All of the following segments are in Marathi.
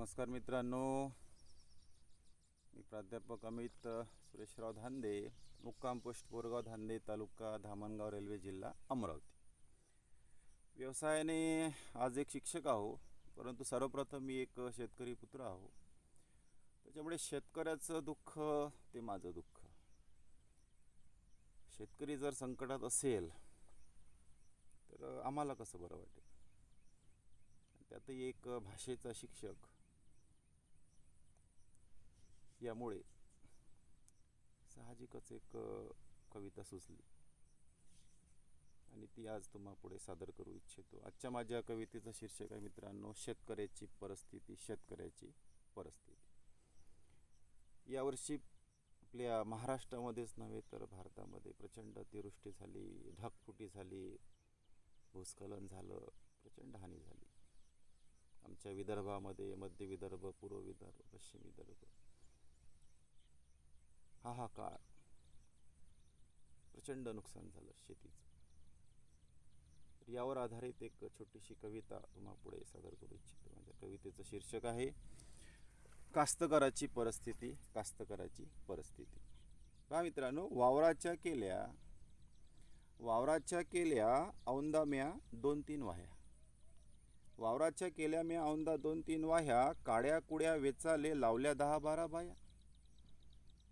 नमस्कार मित्रांनो, मी प्राध्यापक अमित सुरेशराव धांदे, मुक्काम पोस्ट बोरगाव धांदे, तालुका धामणगाव, रेल्वे जिल्हा अमरावती. व्यवसायाने आज एक शिक्षक आहो, परंतु सर्वप्रथम मी एक शेतकरी पुत्र आहो. त्याच्यामुळे शेतकऱ्याचं दुःख ते माझं दुःख. शेतकरी जर संकटात असेल तर आम्हाला कसं बरं वाटेल. त्यातही एक भाषेचा शिक्षक, यामुळे साहजिकच एक कविता सुचली आणि ती आज तुम्हा पुढे सादर करू इच्छितो. आजच्या माझ्या कवितेचं शीर्षक आहे मित्रांनो, शेतकऱ्याची परिस्थिती. शेतकऱ्याची परिस्थिती. यावर्षी आपल्या महाराष्ट्रामध्येच नव्हे तर भारतामध्ये प्रचंड अतिवृष्टी झाली, ढगफुटी झाली, भूस्खलन झालं, प्रचंड हानी झाली. आमच्या विदर्भामध्ये मध्य विदर्भ, पूर्व विदर्भ, पश्चिम विदर्भ, हाहाकार, प्रचंड नुकसान झालं शेतीचं. तर यावर आधारित एक छोटीशी कविता तुम्हा पुढे सादर करू इच्छितो. माझ्या कवितेचं शीर्षक आहे कास्तकाराची परिस्थिती. कास्तकाराची परिस्थिती. पहा मित्रांनो, वावराच्या केल्या औंदा म्या 2-3 वाह्या. वावराच्या केल्या म्या औंदा 2-3 वाह्या, काड्या कुड्या वेचाले लावल्या 10-12 बाया.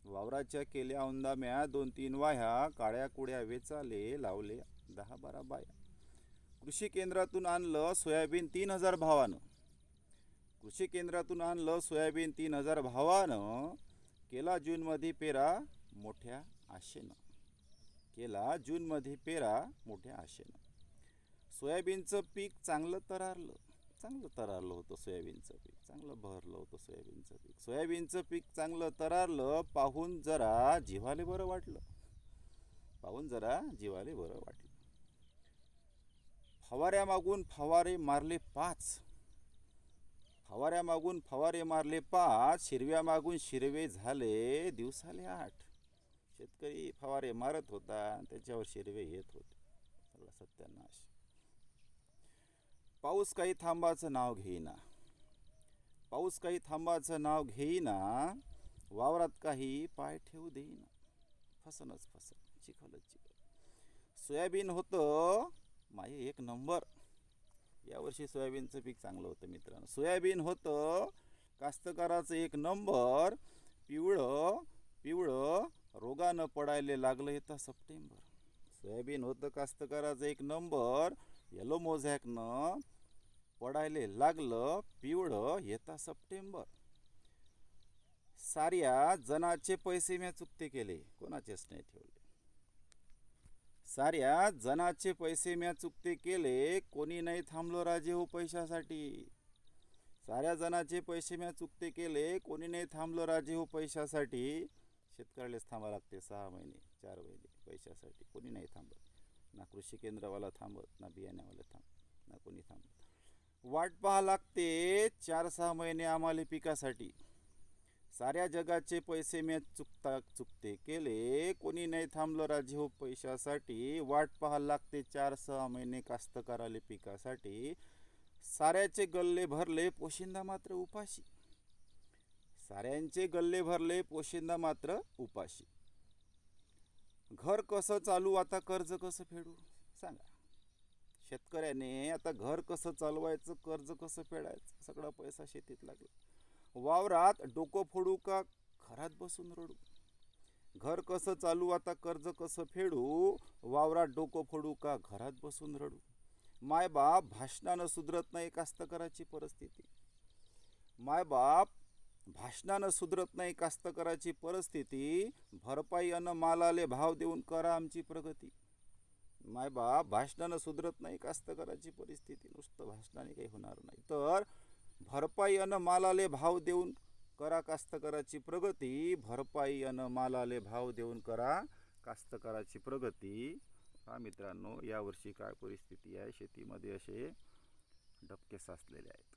वावराच्या केल्या औंदा म्या 2-3 वाह्या, काड्या कुड्या वेचाले लावले 10-12 बाया. कृषी केंद्रातून आणलं सोयाबीन 3000 भावानं. कृषी केंद्रातून आणलं सोयाबीन 3000 भावानं, केला जूनमध्ये पेरा मोठ्या आशेनं. केला जूनमध्ये पेरा मोठ्या आशेनं. सोयाबीनचं पीक चांगलं तरारलं होतं. सोयाबीनचं पीक चांगलं बहरलं होतं. सोयाबीनचं पीक चांगलं तरारलं, पाहून जरा जीवाले बरं वाटलं. फवाऱ्यामागून फवारे मारले 5. शिरव्यामागून शिरवे झाले दिवसाले 8. शेतकरी फवारे मारत होता, त्याच्यावर शिरवे येत होते. सगळा सत्यानाश. पाऊस काही थांबाचं नाव घेईना, वावरात काही पाय ठेवू देईना. फसनच चिखल. सोयाबीन होतं माये 1 नंबर. यावर्षी सोयाबीनचं पीक चांगलं होतं मित्रांनो. सोयाबीन होतं कास्तकाराचं 1 नंबर. पिवळं रोगानं पडायला लागलं येता सप्टेंबर. सोयाबीन होतं कास्तकाराचं 1 नंबर. येलो मोझॅकनं पडायला लागलं पिवळं येता सप्टेंबर. साऱ्या जनाचे पैसे म्या चुकते केले, कोणाचेच नाही ठेवले. साऱ्या जनाचे पैसे म्या चुकते केले, कोणी नाही थांबलो राजे हो पैशासाठी. साऱ्या जनाचे पैसे म्या चुकते केले, कोणी नाही थांबलो राजे हो पैशासाठी. शेतकऱ्यालाच थांबा लागते 6 महिने 4 महिने पैशासाठी. कोणी नाही थांबत. ना कृषी केंद्रवाला थांबत, ना बियाण्यावाला थांबत, ना कोणी थांबत. वाट पाहा लागते 4-6 महिने आम्हाला पिकासाठी. साऱ्या जगाचे पैसे म्या चुकते केले, कोणी नाही थांबलं राजे हो पैशासाठी. वाट पाहा लागते 4-6 महिने कास्तकाराले पिकासाठी. साऱ्याचे गल्ले भरले पोशिंदा मात्र उपाशी. साऱ्यांचे गल्ले भरले पोशिंदा मात्र उपाशी. घर कसं चालू, आता कर्ज कसं फेडू, सांगा. शेतकऱ्याने आता घर कसं चालवायचं, कर्ज कसं फेडायचं, सगळा पैसा शेतीत लागला. वावरात डोकं फोडू का घरात बसून रडू. घर कसं चालू, आता कर्ज कसं फेडू, वावरात डोकं फोडू का घरात बसून रडू. मायबाप भाषणानं सुधरत नाही कास्तकाराची परिस्थिती. भरपाई अन मालाले भाव देऊन करा आमची प्रगती. मायबाप भाषणानं सुधरत नाही कास्तकाराची परिस्थिती. नुसतं भाषणाने काही होणार नाही, तर भरपाई अन मालाले भाव देऊन करा कास्तकाराची प्रगती. भरपाई अन मालाले भाव देऊन करा कास्तकाराची प्रगती. हा मित्रांनो, यावर्षी काय परिस्थिती आहे शेतीमध्ये, असे डबके साचलेले आहेत.